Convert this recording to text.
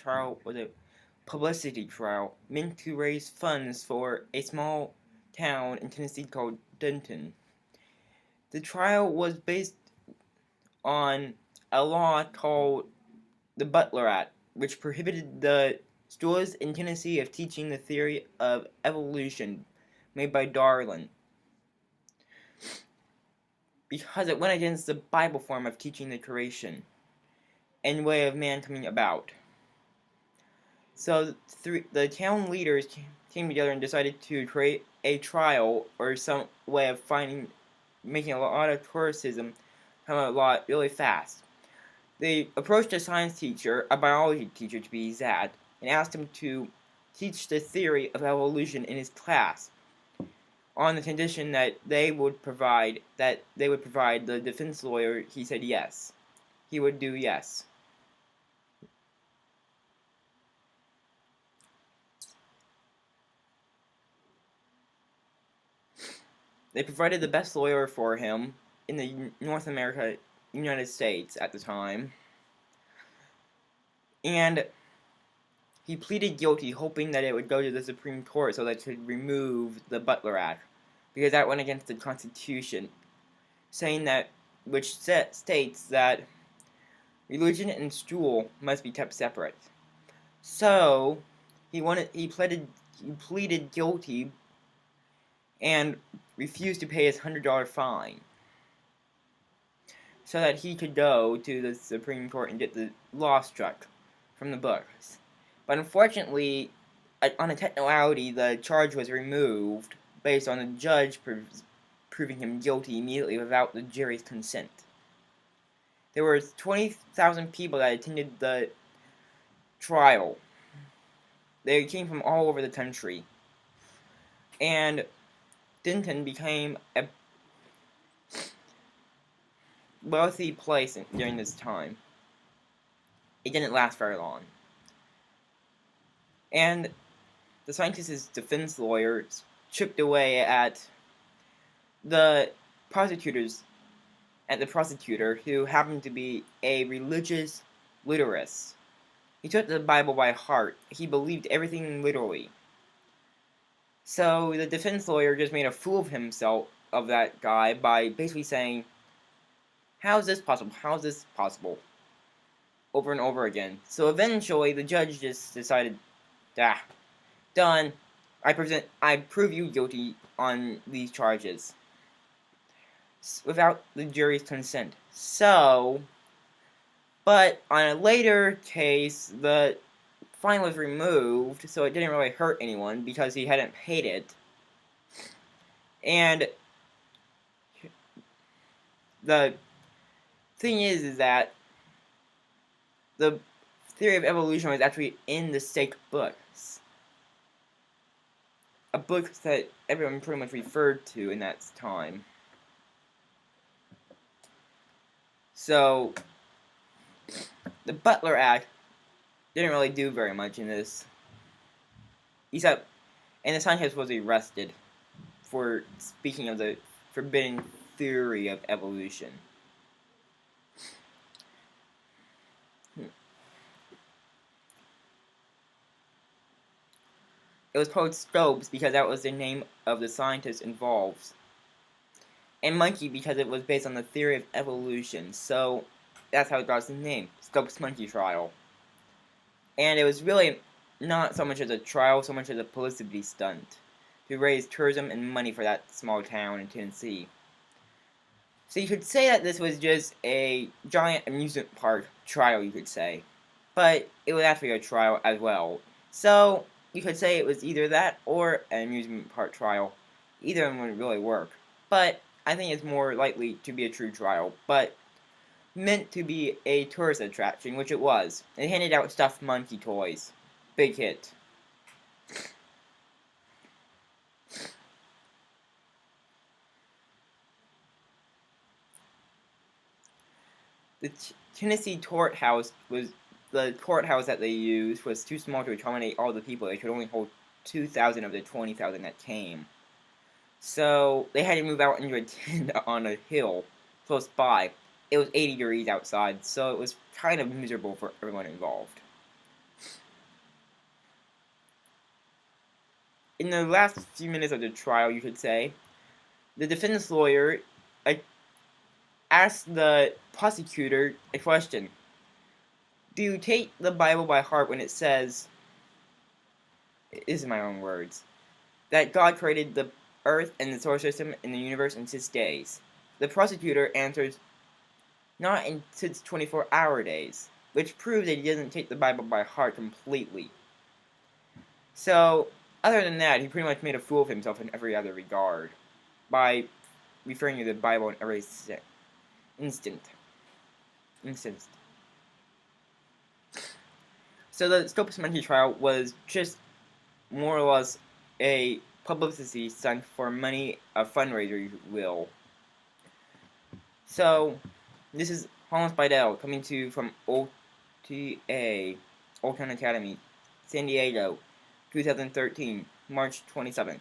trial was a publicity trial meant to raise funds for a small town in Tennessee called Denton. The trial was based on a law called the Butler Act, which prohibited the schools in Tennessee of teaching the theory of evolution made by Darwin, because it went against the Bible form of teaching the creation and way of man coming about. So the town leaders came together and decided to create a trial or some way of making a lot of tourism come a lot really fast. They approached a science teacher, a biology teacher to be exact, and asked him to teach the theory of evolution in his class, on the condition that they would provide the defense lawyer. He said yes. He would do yes. They provided the best lawyer for him in the United States at the time. And he pleaded guilty, hoping that it would go to the Supreme Court so that it could remove the Butler Act, because that went against the Constitution, which states that religion and school must be kept separate. So he pleaded guilty and refused to pay his $100 fine, so that he could go to the Supreme Court and get the law struck from the books. But unfortunately, on a technicality, the charge was removed based on the judge proving him guilty immediately without the jury's consent. There were 20,000 people that attended the trial. They came from all over the country. And Denton became a wealthy place during this time. It didn't last very long. And the scientist's defense lawyers chipped away at the prosecutor, who happened to be a religious literist. He took the Bible by heart. He believed everything literally. So the defense lawyer just made a fool of himself, of that guy, by basically saying, "How is this possible? How is this possible?" over and over again. So eventually the judge just decided, done. I prove you guilty on these charges, without the jury's consent. So, but on a later case, the fine was removed, so it didn't really hurt anyone because he hadn't paid it. And the thing is that the theory of evolution was actually in the Stake books, a book that everyone pretty much referred to in that time. So the Butler Act didn't really do very much in this, and the scientist was arrested for speaking of the forbidden theory of evolution. It was called Scopes because that was the name of the scientist involved, and Monkey because it was based on the theory of evolution. So that's how it got its name, Scopes Monkey Trial. And it was really not so much as a trial, so much as a publicity stunt to raise tourism and money for that small town in Tennessee. So you could say that this was just a giant amusement park trial, you could say. But it was actually a trial as well. So you could say it was either that or an amusement park trial. Either one would really work. But I think it's more likely to be a true trial. But meant to be a tourist attraction, which it was. They handed out stuffed monkey toys. Big hit. The Tennessee courthouse the courthouse that they used was too small to accommodate all the people. They could only hold 2,000 of the 20,000 that came. So they had to move out into a tent on a hill close by. It was 80 degrees outside, so it was kind of miserable for everyone involved. in the last few minutes of the trial, you could say, the defense lawyer asked the prosecutor a question. Do you take the Bible by heart when it says, this is my own words, that God created the earth and the solar system and the universe in 6 days? The prosecutor answers, not in 6 24-hour days, which proves that he doesn't take the Bible by heart completely. So, other than that, he pretty much made a fool of himself in every other regard by referring to the Bible in every instance. So the Scopus Monkey trial was just more or less a publicity stunt for money, a fundraiser, you will. So, this is Holland Spidell coming to you from OTA, Old Town Academy, San Diego, 2013, March 27th.